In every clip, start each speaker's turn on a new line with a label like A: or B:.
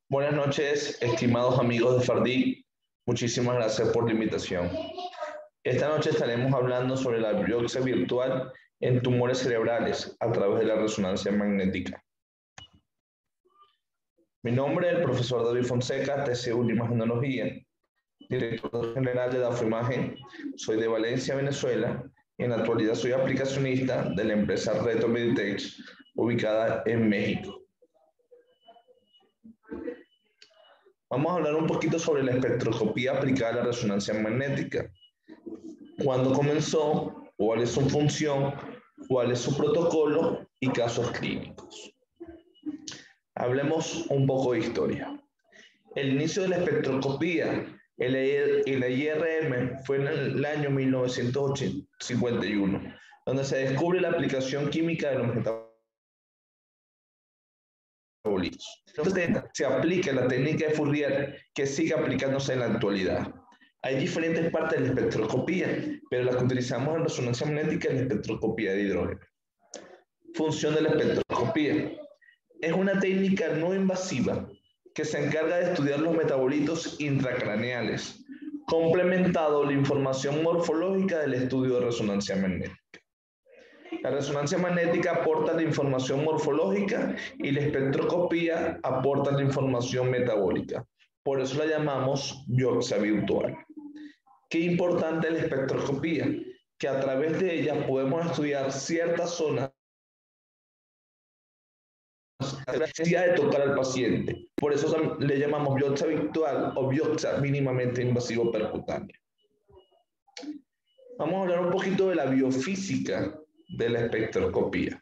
A: Buenas noches, estimados amigos de Fardí. Muchísimas gracias por la invitación. Esta noche estaremos hablando sobre la biopsia virtual en tumores cerebrales a través de la resonancia magnética. Mi nombre es el profesor David Fonseca, TCU de Imagenología, director general de Dafoimagen. Soy de Valencia, Venezuela, y en la actualidad soy aplicacionista de la empresa Reto Meditech, ubicada en México. Vamos a hablar un poquito sobre la espectroscopía aplicada a la resonancia magnética. ¿Cuándo comenzó? ¿Cuál es su función? ¿Cuál es su protocolo? Y casos clínicos. Hablemos un poco de historia. El inicio de la espectroscopía, el IRM, fue en el año 1951, donde se descubre la aplicación química de los metabolitos. Entonces, se aplica la técnica de Fourier que sigue aplicándose en la actualidad. Hay diferentes partes de la espectroscopía, pero las que utilizamos en resonancia magnética es la espectroscopía de hidrógeno. Función de la espectroscopía. Es una técnica no invasiva que se encarga de estudiar los metabolitos intracraneales, complementado la información morfológica del estudio de resonancia magnética. La resonancia magnética aporta la información morfológica y la espectroscopía aporta la información metabólica. Por eso la llamamos biopsia virtual. Qué importante es la espectroscopía, que a través de ella podemos estudiar ciertas zonas sin necesidad de tocar al paciente. Por eso le llamamos biopsia virtual o biopsia mínimamente invasivo percutánea. Vamos a hablar un poquito de la biofísica de la espectroscopía.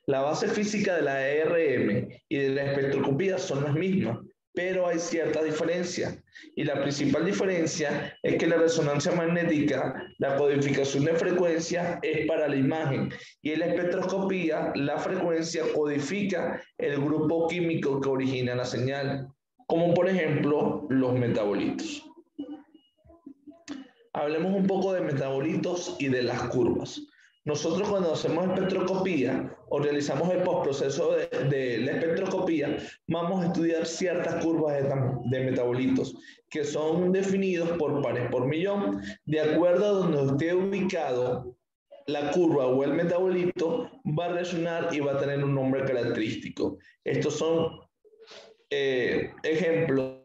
A: La base física de la ERM y de la espectroscopía son las mismas, pero hay ciertas diferencias. Y la principal diferencia es que la resonancia magnética, la codificación de frecuencia es para la imagen, y en la espectroscopía la frecuencia codifica el grupo químico que origina la señal, como por ejemplo los metabolitos. Hablemos un poco de metabolitos y de las curvas. Nosotros cuando hacemos espectroscopía o realizamos el postproceso de la espectroscopía, vamos a estudiar ciertas curvas de metabolitos que son definidos por pares por millón. De acuerdo a donde esté ubicado la curva o el metabolito, va a resonar y va a tener un nombre característico. Estos son ejemplos.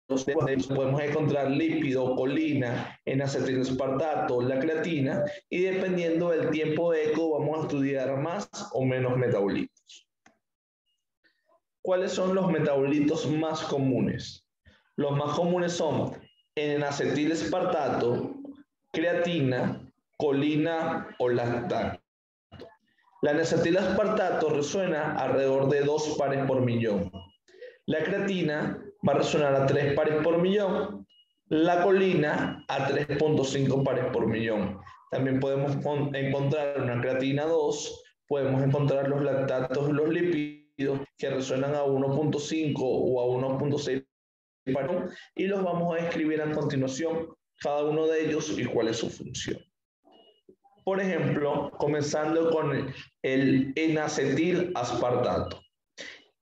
A: Podemos encontrar lípido, colina, N-acetilespartato, la creatina, y dependiendo del tiempo de eco vamos a estudiar más o menos metabolitos. ¿Cuáles son los metabolitos más comunes? Los más comunes son N-acetilespartato, creatina, colina o lactato. La N-acetilespartato resuena alrededor de 2 pares por millón. La creatina va a resonar a 3 pares por millón. La colina a 3.5 pares por millón. También podemos encontrar una creatina 2, podemos encontrar los lactatos y los lípidos que resuenan a 1.5 o a 1.6 pares, y los vamos a describir a continuación, cada uno de ellos y cuál es su función. Por ejemplo, comenzando con el N-acetil-aspartato.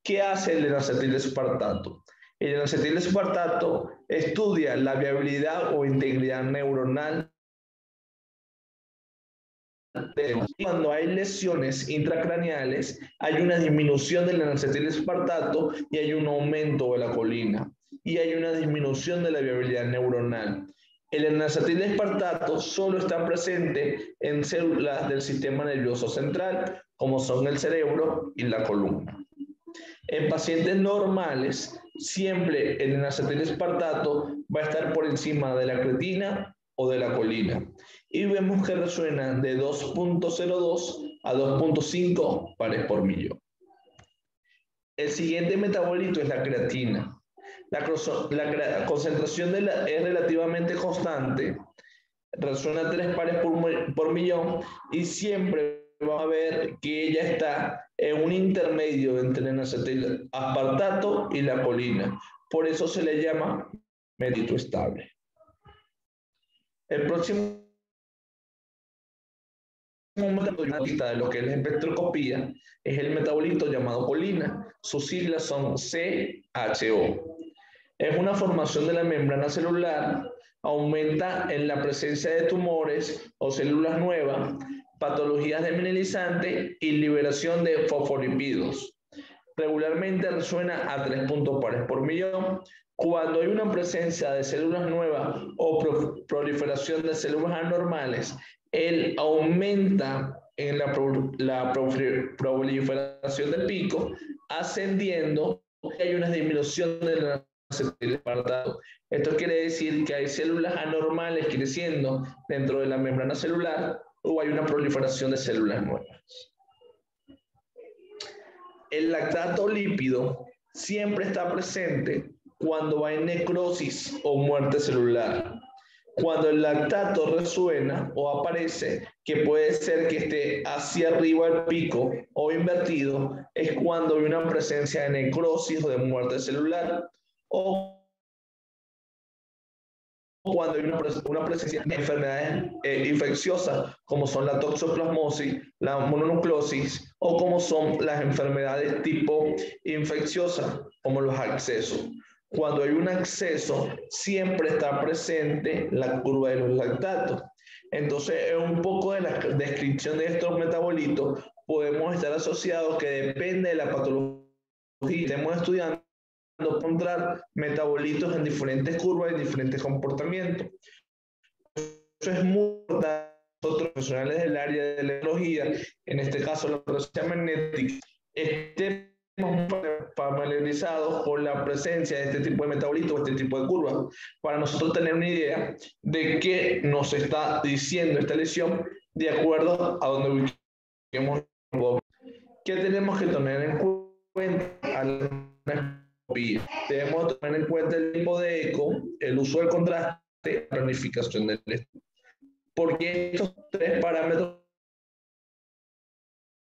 A: ¿Qué hace el N-acetil-aspartato? El N-acetil-aspartato estudia la viabilidad o integridad neuronal. Cuando hay lesiones intracraneales, hay una disminución del N-acetil-aspartato y hay un aumento de la colina. Y hay una disminución de la viabilidad neuronal. El N-acetil-aspartato solo está presente en células del sistema nervioso central, como son el cerebro y la columna. En pacientes normales, siempre el N-acetil-aspartato va a estar por encima de la creatina o de la colina. Y vemos que resuena de 2.02 a 2.5 pares por millón. El siguiente metabolito es la creatina. La concentración es relativamente constante, resuena 3 pares por millón, y siempre vamos a ver que ella está en un intermedio entre el N-acetil-aspartato y la colina. Por eso se le llama metabolito estable. El próximo un metabolito de lo que es la espectroscopía es el metabolito llamado colina. Sus siglas son CHO. Es una formación de la membrana celular, aumenta en la presencia de tumores o células nuevas, patologías desmineralizantes y liberación de fosfolípidos. Regularmente resuena a 3 puntos pares por millón. Cuando hay una presencia de células nuevas o proliferación de células anormales, él aumenta en la proliferación del pico, ascendiendo, y hay una disminución de la apartado. Esto quiere decir que hay células anormales creciendo dentro de la membrana celular o hay una proliferación de células nuevas. El lactato lípido siempre está presente cuando hay necrosis o muerte celular. Cuando el lactato resuena o aparece, que puede ser que esté hacia arriba del pico o invertido, es cuando hay una presencia de necrosis o de muerte celular, o cuando hay una presencia de enfermedades infecciosas, como son la toxoplasmosis, la mononucleosis, o como son las enfermedades tipo infecciosa, como los accesos. Cuando hay un acceso, siempre está presente la curva de los lactatos. Entonces, en un poco de la descripción de estos metabolitos, podemos estar asociados que depende de la patología que estemos estudiando, encontrar metabolitos en diferentes curvas y diferentes comportamientos. Eso es muy importante. Nosotros, profesionales del área de la biología, en este caso la resonancia magnética, estemos familiarizados con la presencia de este tipo de metabolitos, este tipo de curvas, para nosotros tener una idea de qué nos está diciendo esta lesión de acuerdo a donde ubiquemos. ¿Qué tenemos que tener en cuenta al debemos tener en cuenta el tipo de eco, el uso del contraste, la planificación del estudio? Porque estos tres parámetros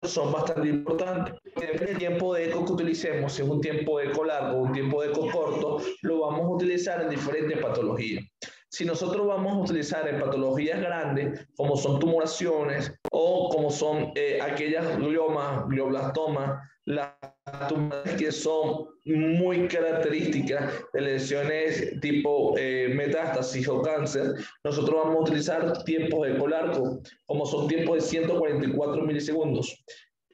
A: son bastante importantes. Depende del tiempo de eco que utilicemos, si es un tiempo de eco largo o un tiempo de eco corto, lo vamos a utilizar en diferentes patologías. Si nosotros vamos a utilizar en patologías grandes, como son tumoraciones o como son aquellas gliomas, glioblastomas, las tumores que son muy características de lesiones tipo metástasis o cáncer, nosotros vamos a utilizar tiempos de eco largo, como son tiempos de 144 milisegundos.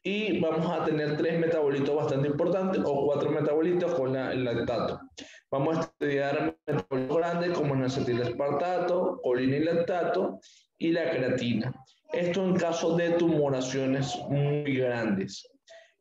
A: Y vamos a tener 3 metabolitos bastante importantes o 4 metabolitos con el lactato. Vamos a estudiar metabolitos grandes como el acetilespartato, colina y lactato y la creatina. Esto en caso de tumoraciones muy grandes.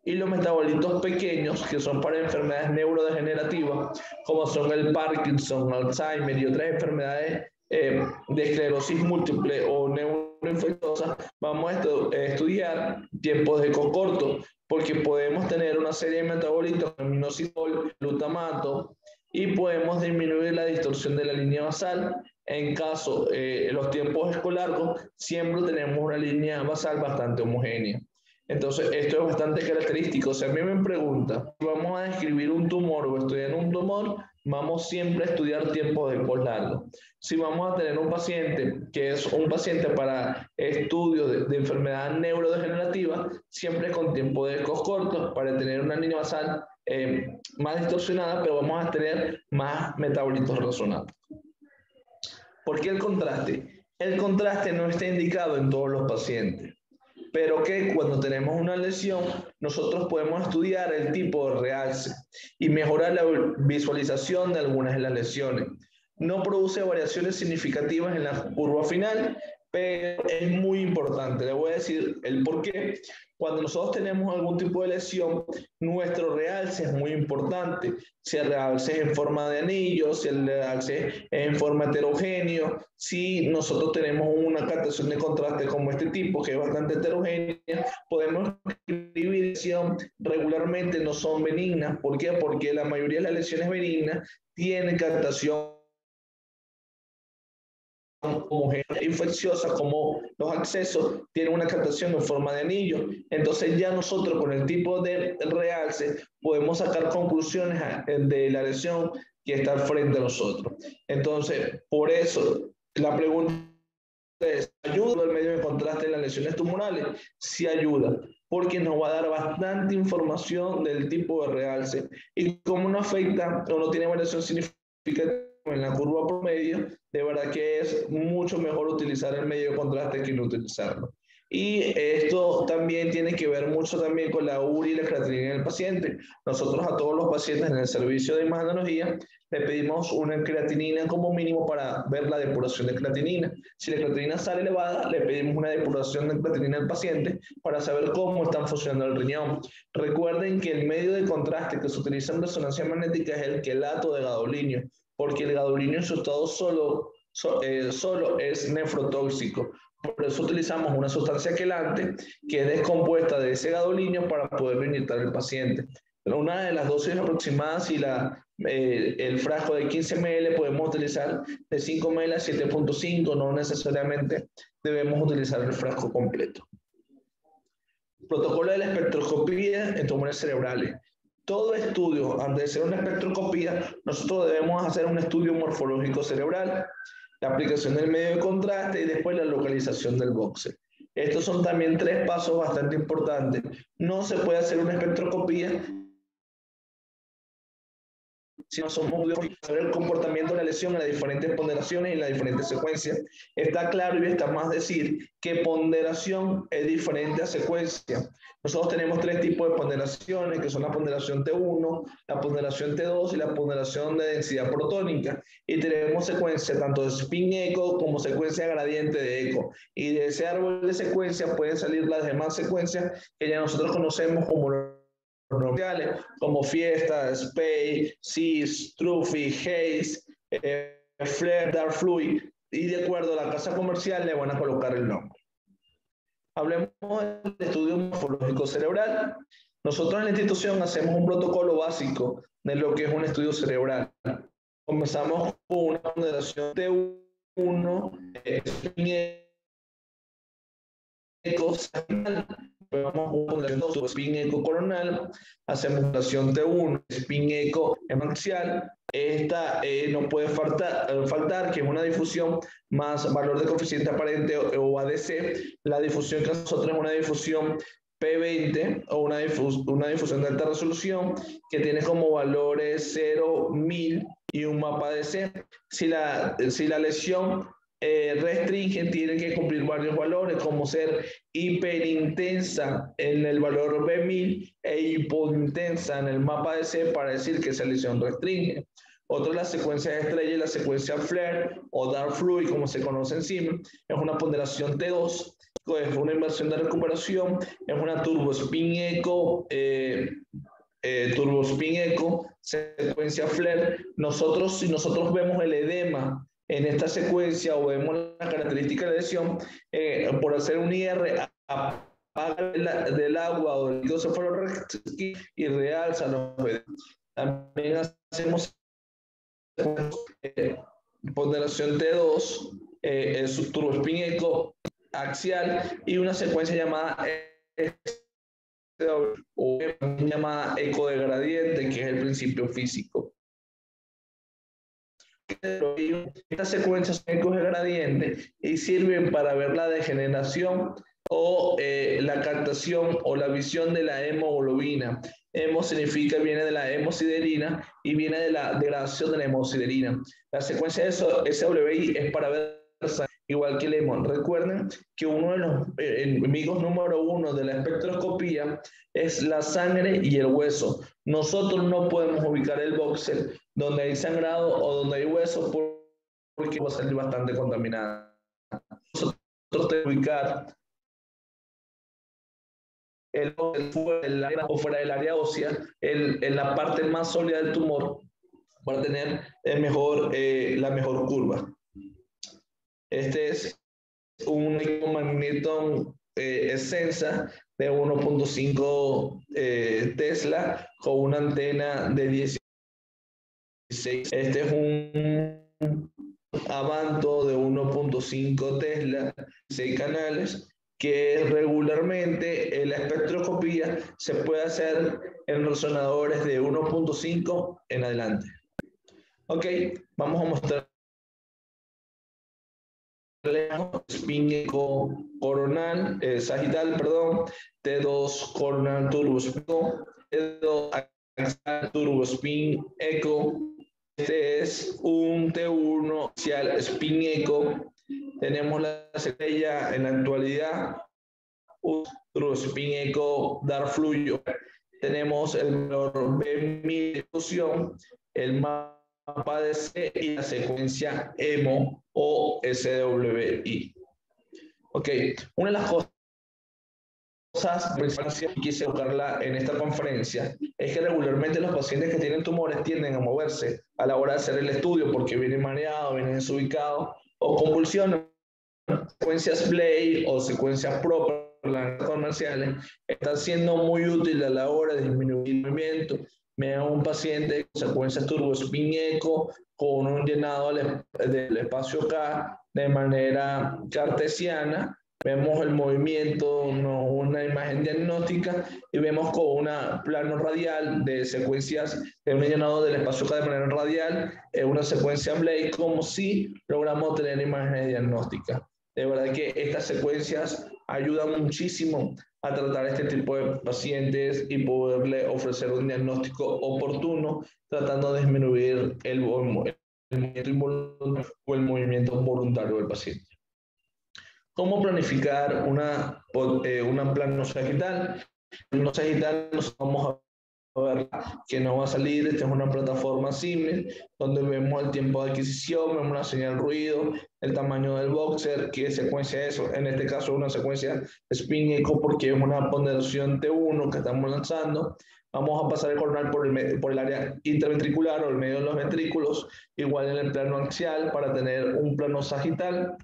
A: Y los metabolitos pequeños, que son para enfermedades neurodegenerativas, como son el Parkinson, Alzheimer y otras enfermedades de esclerosis múltiple o neuroinfecciosa, vamos a estudiar tiempos de eco corto, porque podemos tener una serie de metabolitos, como inositol, glutamato, y podemos disminuir la distorsión de la línea basal. En caso los tiempos eco largos, siempre tenemos una línea basal bastante homogénea. Entonces, esto es bastante característico. Si a mí me preguntan, si vamos a describir un tumor o estudiar un tumor, vamos siempre a estudiar tiempos de ecos largos. Si vamos a tener un paciente que es un paciente para estudios de enfermedad neurodegenerativa, siempre con tiempo de ecos cortos para tener una línea basal más distorsionada, pero vamos a tener más metabolitos resonantes. ¿Por qué el contraste? El contraste no está indicado en todos los pacientes, pero que cuando tenemos una lesión, nosotros podemos estudiar el tipo de realce y mejorar la visualización de algunas de las lesiones. No produce variaciones significativas en la curva final, pero es muy importante. Le voy a decir el por qué. Cuando nosotros tenemos algún tipo de lesión, nuestro realce es muy importante. Si el realce es en forma de anillo, si el realce es en forma heterogéneo, si nosotros tenemos una captación de contraste como este tipo, que es bastante heterogénea, podemos escribir lesión regularmente no son benignas. ¿Por qué? Porque la mayoría de las lesiones benignas tienen captación homogénea infecciosa, como los accesos, tienen una captación en forma de anillo. Entonces ya nosotros con el tipo de realce podemos sacar conclusiones de la lesión que está al frente de nosotros. Entonces, por eso la pregunta ¿ayuda el medio de contraste en las lesiones tumorales? Sí ayuda, porque nos va a dar bastante información del tipo de realce y cómo no afecta o no tiene variación significativa en la curva promedio. De verdad que es mucho mejor utilizar el medio de contraste que no utilizarlo. Y esto también tiene que ver mucho también con la URI y la creatinina del paciente. Nosotros a todos los pacientes en el servicio de imagenología le pedimos una creatinina como mínimo para ver la depuración de creatinina. Si la creatinina sale elevada, le pedimos una depuración de creatinina al paciente para saber cómo están funcionando el riñón. Recuerden que el medio de contraste que se utiliza en resonancia magnética es el quelato de gadolinio, porque el gadolinio en su estado solo es nefrotóxico. Por eso utilizamos una sustancia quelante que es descompuesta de ese gadolinio para poderlo inyectar al paciente. Una de las dosis aproximadas y el frasco de 15 ml podemos utilizar de 5 ml a 7.5, no necesariamente debemos utilizar el frasco completo. Protocolo de la espectroscopía en tumores cerebrales. Todo estudio, antes de hacer una espectroscopía, nosotros debemos hacer un estudio morfológico cerebral, la aplicación del medio de contraste y después la localización del voxel. Estos son también tres pasos bastante importantes. No se puede hacer una espectroscopía si no somos saber el comportamiento de la lesión en las diferentes ponderaciones y en las diferentes secuencias. Está claro y está más decir que ponderación es diferente a secuencia. Nosotros tenemos tres tipos de ponderaciones, que son la ponderación T1, la ponderación T2 y la ponderación de densidad protónica. Y tenemos secuencia tanto de spin eco como secuencia gradiente de eco. Y de ese árbol de secuencias pueden salir las demás secuencias que ya nosotros conocemos como como Fiesta, Spey, Cis, Truffy, Hayes, Flair, Dark Fluid, y de acuerdo a la casa comercial le van a colocar el nombre. Hablemos del estudio morfológico cerebral. Nosotros en la institución hacemos un protocolo básico de lo que es un estudio cerebral. Comenzamos con una ponderación T1, vamos con ponderación spin eco coronal, hacemos ponderación T1, spin eco hemaxial. Esta no puede faltar, que es una difusión más valor de coeficiente aparente o ADC. La difusión que nosotros es una difusión P20 o una difusión de alta resolución que tiene como valores 0, 1000 y un mapa ADC. Si la lesión restringen, tienen que cumplir varios valores, como ser hiperintensa en el valor B1000 e hipointensa en el mapa de C para decir que esa lesión restringe. Otra, la secuencia de estrella y la secuencia Flair o Dark Fluid, como se conoce encima, es una ponderación T2, es una inversión de recuperación, es una turbo spin eco, secuencia Flair. Si nosotros vemos el edema en esta secuencia o vemos la característica de la lesión, por hacer un IR, apaga del agua o del líquido cefalorraquídeo y realza los edemas. También hacemos ponderación T2, turbospin eco axial y una secuencia llamada o llamada eco de gradiente, que es el principio físico. Estas secuencias son ecos de gradiente y sirven para ver la degeneración o la captación o la visión de la hemoglobina. Hemo significa, viene de la hemosiderina y viene de la degradación de la hemosiderina. La secuencia de SWI es para ver igual que el hemo. Recuerden que uno de los enemigos número uno de la espectroscopía es la sangre y el hueso. Nosotros no podemos ubicar el voxel donde hay sangrado o donde hay hueso porque va a salir bastante contaminada. Nosotros tenemos que ubicar el fuera del área ósea, en la parte más sólida del tumor, para tener la mejor curva. Este es un magneton Essensa de 1.5 Tesla con una antena de 16. Este es un Avanto de 1.5 Tesla, 6 canales, que regularmente en la espectroscopía se puede hacer en resonadores de 1.5 en adelante. Ok, vamos a mostrar spin eco coronal, sagital, perdón, T2 coronal turbo spin, T2 axial turbo spin eco. Este es un T1 axial spin eco. Tenemos la estrella en la actualidad, un turbo spin eco dar fluyo. Tenemos el valor B1000 de fusión, el mapa de C y la secuencia EMO o SWI. Ok, una de las cosas principales que quise tocarla en esta conferencia es que regularmente los pacientes que tienen tumores tienden a moverse a la hora de hacer el estudio porque vienen mareados, vienen desubicados o convulsionan. Secuencias Blay o secuencias propias comerciales están siendo muy útiles a la hora de disminuir el movimiento. Me da un paciente con secuencias turbo spin eco con un llenado del espacio K de manera cartesiana. Vemos el movimiento, una imagen diagnóstica y vemos con un plano radial de secuencias de un llenado del espacio K de manera radial, una secuencia Blay, como si logramos tener imágenes diagnósticas. De verdad que estas secuencias ayudan muchísimo a tratar este tipo de pacientes y poderle ofrecer un diagnóstico oportuno, tratando de disminuir el movimiento involuntario o el movimiento voluntario del paciente. ¿Cómo planificar una plano sagital? El plano sagital nos vamos a ver que nos va a salir. Esta es una plataforma simple donde vemos el tiempo de adquisición, vemos la señal ruido, el tamaño del boxer, qué secuencia es eso. En este caso una secuencia spin eco porque es una ponderación T1 que estamos lanzando. Vamos a pasar el coronal por el área interventricular o el medio de los ventrículos, igual en el plano axial para tener un plano sagital.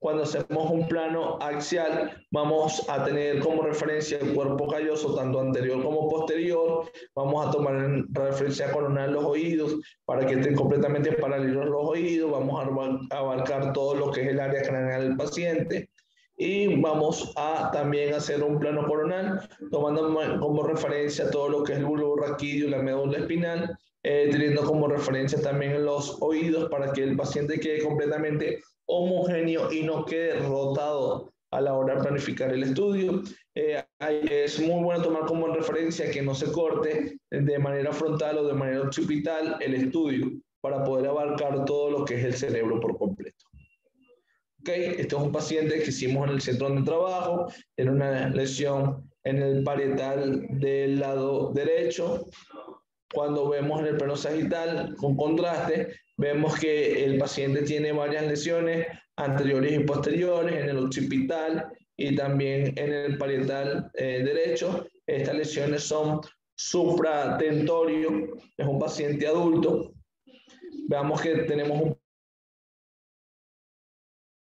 A: Cuando hacemos un plano axial, vamos a tener como referencia el cuerpo calloso, tanto anterior como posterior. Vamos a tomar en referencia coronal los oídos para que estén completamente paralelos los oídos. Vamos a abarcar todo lo que es el área craneal del paciente. Y vamos a también hacer un plano coronal, tomando como referencia todo lo que es el bulbo raquídeo y la médula espinal, teniendo como referencia también los oídos para que el paciente quede completamente homogéneo y no quede rotado a la hora de planificar el estudio. Es muy bueno tomar como referencia que no se corte de manera frontal o de manera occipital el estudio para poder abarcar todo lo que es el cerebro por completo. Okay, este es un paciente que hicimos en el centro donde trabajo, tiene una lesión en el parietal del lado derecho. Cuando vemos en el plano sagital con contraste, vemos que el paciente tiene varias lesiones anteriores y posteriores en el occipital y también en el parietal derecho. Estas lesiones son supratentorio, es un paciente adulto. Veamos que tenemos un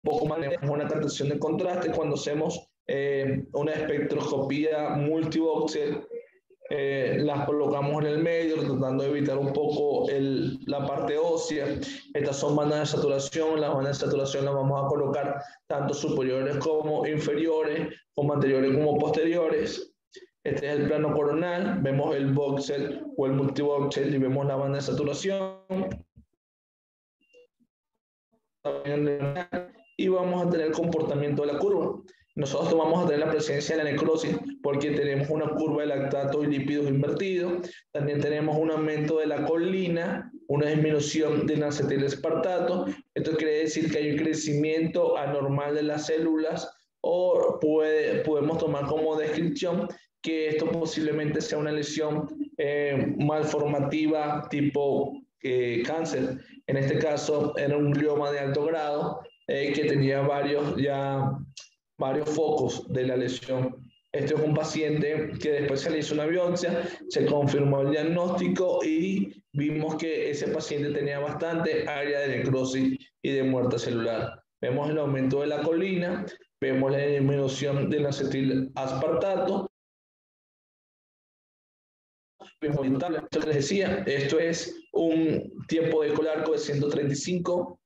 A: poco más de una captación de contraste cuando hacemos una espectroscopía multivoxel. Las colocamos en el medio, tratando de evitar un poco la parte ósea. Estas son bandas de saturación. Las bandas de saturación las vamos a colocar tanto superiores como inferiores, como anteriores como posteriores. Este es el plano coronal. Vemos el voxel o el multivoxel y vemos la banda de saturación. Y vamos a tener el comportamiento de la curva. Nosotros vamos a tener la presencia de la necrosis porque tenemos una curva de lactato y lípidos invertidos. También tenemos un aumento de la colina, una disminución del acetilespartato. Esto quiere decir que hay un crecimiento anormal de las células o podemos tomar como descripción que esto posiblemente sea una lesión malformativa tipo cáncer. En este caso era un glioma de alto grado que tenía varios focos de la lesión. Este es un paciente que después se le hizo una biopsia, se confirmó el diagnóstico y vimos que ese paciente tenía bastante área de necrosis y de muerte celular. Vemos el aumento de la colina, vemos la disminución del acetil-aspartato. Esto les decía, esto es un tiempo de eco largo de 135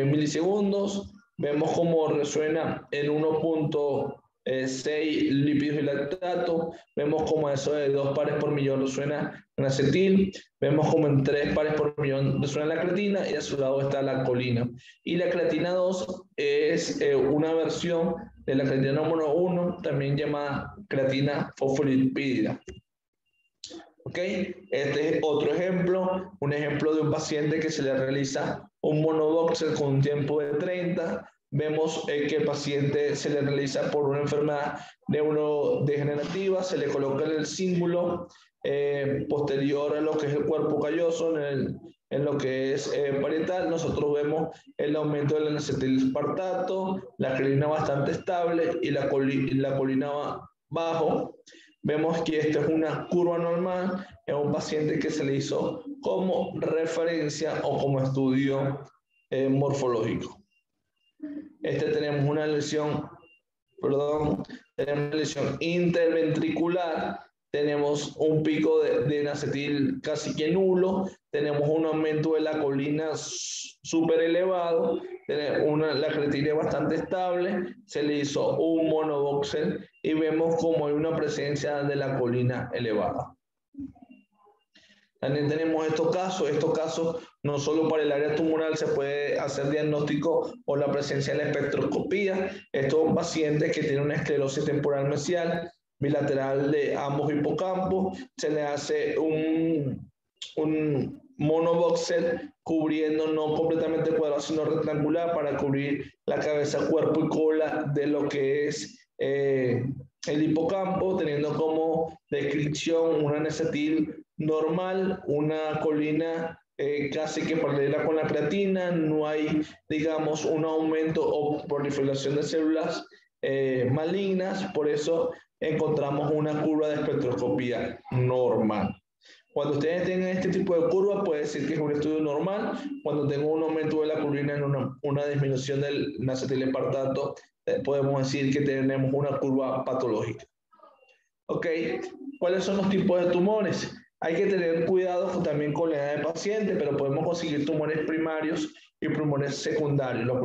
A: milisegundos. Vemos cómo resuena en 1.1 6 lípidos y lactato. Vemos como eso de 2 pares por millón resuena en acetil. Vemos como en 3 pares por millón resuena la creatina y a su lado está la colina. Y la creatina 2 es una versión de la creatina número 1, también llamada creatina fosfolipídea. ¿Ok? Este es otro ejemplo, un ejemplo de un paciente que se le realiza un monoboxer con un tiempo de 30. Vemos que el paciente se le realiza por una enfermedad neurodegenerativa, se le coloca el cíngulo posterior a lo que es el cuerpo calloso, en lo que es parietal. Nosotros vemos el aumento del N-acetilespartato, la creatina bastante estable y la colina bajo. Vemos que esta es una curva normal en un paciente que se le hizo como referencia o como estudio morfológico. Tenemos una lesión, tenemos una lesión interventricular, tenemos un pico de N-acetil casi que nulo, tenemos un aumento de la colina súper elevado, la creatina bastante estable, se le hizo un monoboxel y vemos como hay una presencia de la colina elevada. También tenemos estos casos no solo para el área tumoral se puede hacer diagnóstico o la presencia de la espectroscopía. Estos son pacientes que tienen una esclerosis temporal mesial bilateral de ambos hipocampos, se le hace un monoboxel cubriendo no completamente cuadrado sino rectangular para cubrir la cabeza, cuerpo y cola de lo que es el hipocampo, teniendo como descripción una N-acetil normal, una colina casi que paralela con la creatina, no hay, digamos, un aumento o proliferación de células malignas, por eso encontramos una curva de espectroscopía normal. Cuando ustedes tengan este tipo de curva, puede decir que es un estudio normal. Cuando tengo un aumento de la colina en una disminución del N-acetilespartato, podemos decir que tenemos una curva patológica. ¿Ok? ¿Cuáles son los tipos de tumores? Hay que tener cuidado también con la edad del paciente, pero podemos conseguir tumores primarios y tumores secundarios. Los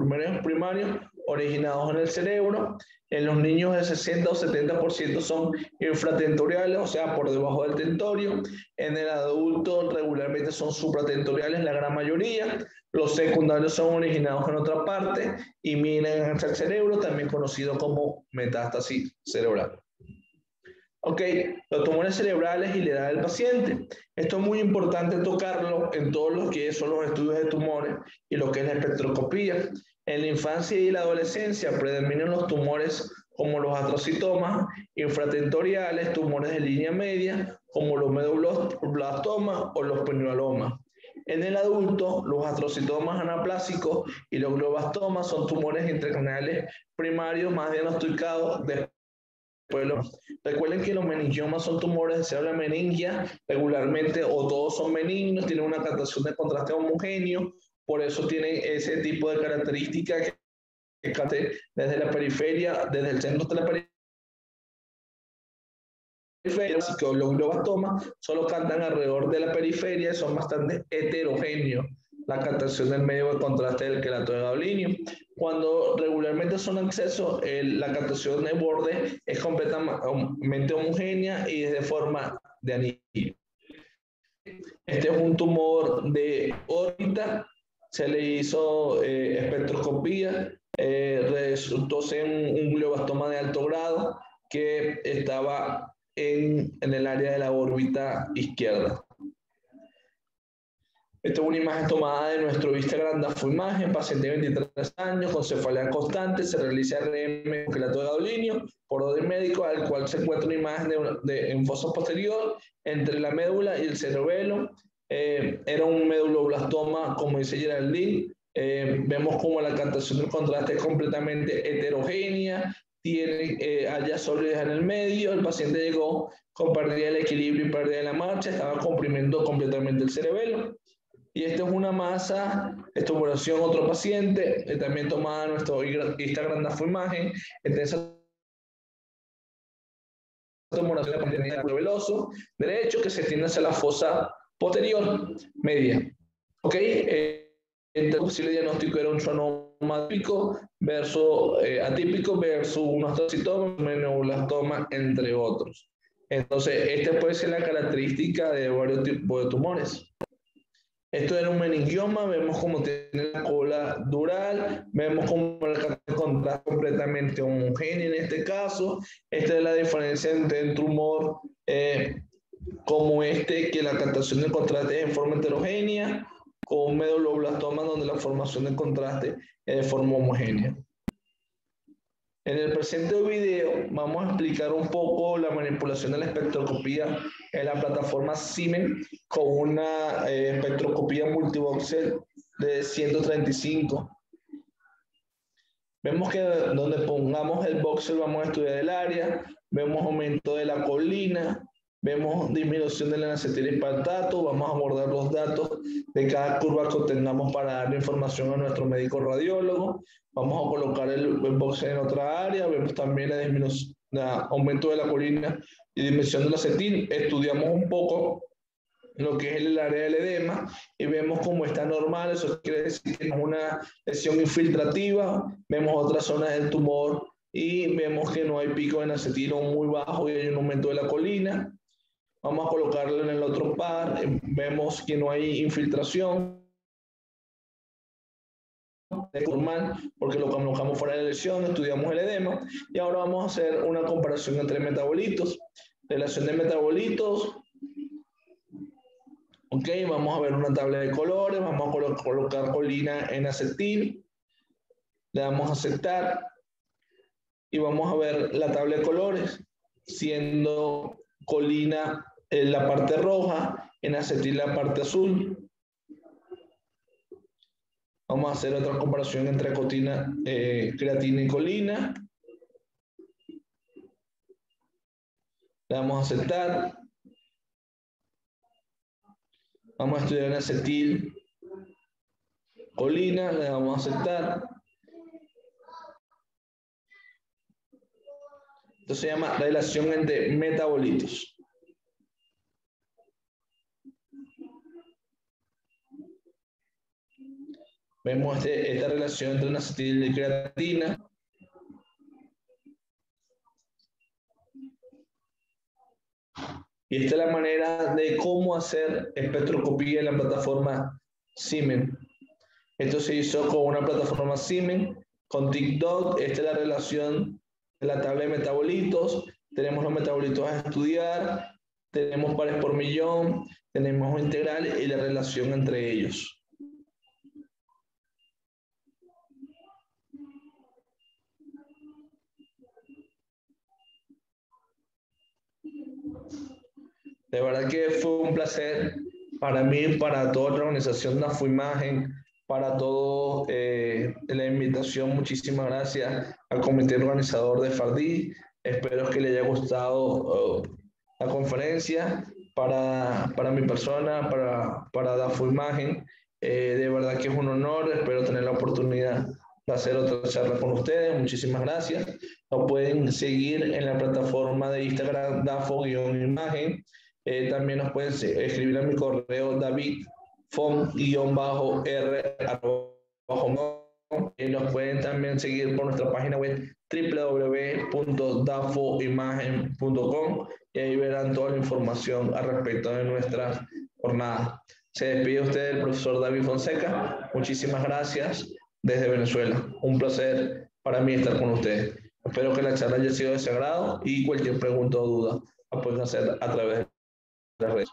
A: primarios originados en el cerebro, en los niños el 60 o 70% son infratentoriales, o sea, por debajo del tentorio. En el adulto regularmente son supratentoriales, la gran mayoría. Los secundarios son originados en otra parte y migran hacia el cerebro, también conocido como metástasis cerebral. Ok, los tumores cerebrales y la edad del paciente. Esto es muy importante tocarlo en todos los que son los estudios de tumores y lo que es la espectroscopía. En la infancia y la adolescencia predominan los tumores como los astrocitomas infratentoriales, tumores de línea media, como los medulloblastomas o los pinealomas. En el adulto, los astrocitomas anaplásicos y los gliobastomas son tumores intracraneales primarios más diagnosticados de Recuerden que los meningiomas son tumores de célula meningia, regularmente o todos son benignos, tienen una captación de contraste homogéneo, por eso tienen ese tipo de características que desde la periferia, desde el centro de la periferia, los gliobastomas solo cantan alrededor de la periferia, son bastante heterogéneos. La captación del medio de contraste del querato de Gaulinio. Cuando regularmente son accesos, la captación de borde es completamente homogénea y es de forma de anillo. Este es un tumor de órbita, se le hizo espectroscopía, resultó ser un glioblastoma de alto grado que estaba en el área de la órbita izquierda. Esta es una imagen tomada de nuestro vista grandafo imagen, paciente de 23 años, con cefalea constante, se realiza RM con querato de Gaulinio por orden médico, al cual se encuentra una imagen en fosa posterior entre la médula y el cerebelo. Era un meduloblastoma, como dice Geraldine. Vemos como la captación del contraste es completamente heterogénea, tiene áreas sólidas en el medio, el paciente llegó con pérdida del equilibrio y pérdida de la marcha, estaba comprimiendo completamente el cerebelo. Y esta es una masa, estimulación otro paciente, también tomada nuestro Instagram fue imagen, esa estimulación de veloso derecho que se extiende hacia la fosa posterior media. ¿Ok? El posible diagnóstico era un schwannoma neuroma atípico versus un osteocitoma, un neuroblastoma, entre otros. Entonces, esta puede ser la característica de varios tipos de tumores. Esto era un meningioma, vemos cómo tiene la cola dural, vemos cómo el contraste completamente homogéneo en este caso. Esta es la diferencia entre un tumor como este, que la captación del contraste es en forma heterogénea, con un medulloblastoma donde la formación del contraste es de forma homogénea. En el presente video vamos a explicar un poco la manipulación de la espectroscopía en la plataforma Siemens con una espectroscopía multivoxel de 135. Vemos que donde pongamos el voxel vamos a estudiar el área, vemos aumento de la colina, vemos disminución de la acetilespaltato, vamos a abordar los datos de cada curva que obtengamos para darle información a nuestro médico radiólogo. Vamos a colocar el voxel en otra área, vemos también la disminución, aumento de la colina y disminución de la acetil. Estudiamos un poco lo que es el área del edema y vemos cómo está normal, eso quiere decir que es una lesión infiltrativa, vemos otras zonas del tumor y vemos que no hay pico en acetilo muy bajo y hay un aumento de la colina. Vamos a colocarlo en el otro par, vemos que no hay infiltración, es normal porque lo colocamos fuera de la lesión, estudiamos el edema y ahora vamos a hacer una comparación entre metabolitos. Relación de metabolitos. Ok, vamos a ver una tabla de colores, vamos a colocar colina en acetil, le damos a aceptar y vamos a ver la tabla de colores, siendo colina en la parte roja, en acetil la parte azul. Vamos a hacer otra comparación entre creatina y colina. Le damos a aceptar. Vamos a estudiar en acetil colina, le damos a aceptar. Esto se llama relación entre metabolitos. Vemos esta relación entre una acetil y creatina. Y esta es la manera de cómo hacer espectroscopía en la plataforma Siemens. Esto se hizo con una plataforma Siemens, con TICDOT. Esta es la relación de la tabla de metabolitos. Tenemos los metabolitos a estudiar, tenemos pares por millón, tenemos integral y la relación entre ellos. De verdad que fue un placer para mí, para toda la organización de Afoimagen, para todos la invitación. Muchísimas gracias al comité organizador de FARDI. Espero que le haya gustado la conferencia para mi persona, para Afoimagen. De verdad que es un honor. Espero tener la oportunidad de hacer otra charla con ustedes. Muchísimas gracias. Nos pueden seguir en la plataforma de Instagram DAFO-imagen. También nos pueden escribir a mi correo davidfon-r y nos pueden también seguir por nuestra página web www.dafoimagen.com y ahí verán toda la información al respecto de nuestra jornada. Se despide usted el profesor David Fonseca. Muchísimas gracias desde Venezuela. Un placer para mí estar con ustedes. Espero que la charla haya sido de su agrado y cualquier pregunta o duda la pueden hacer a través de las redes.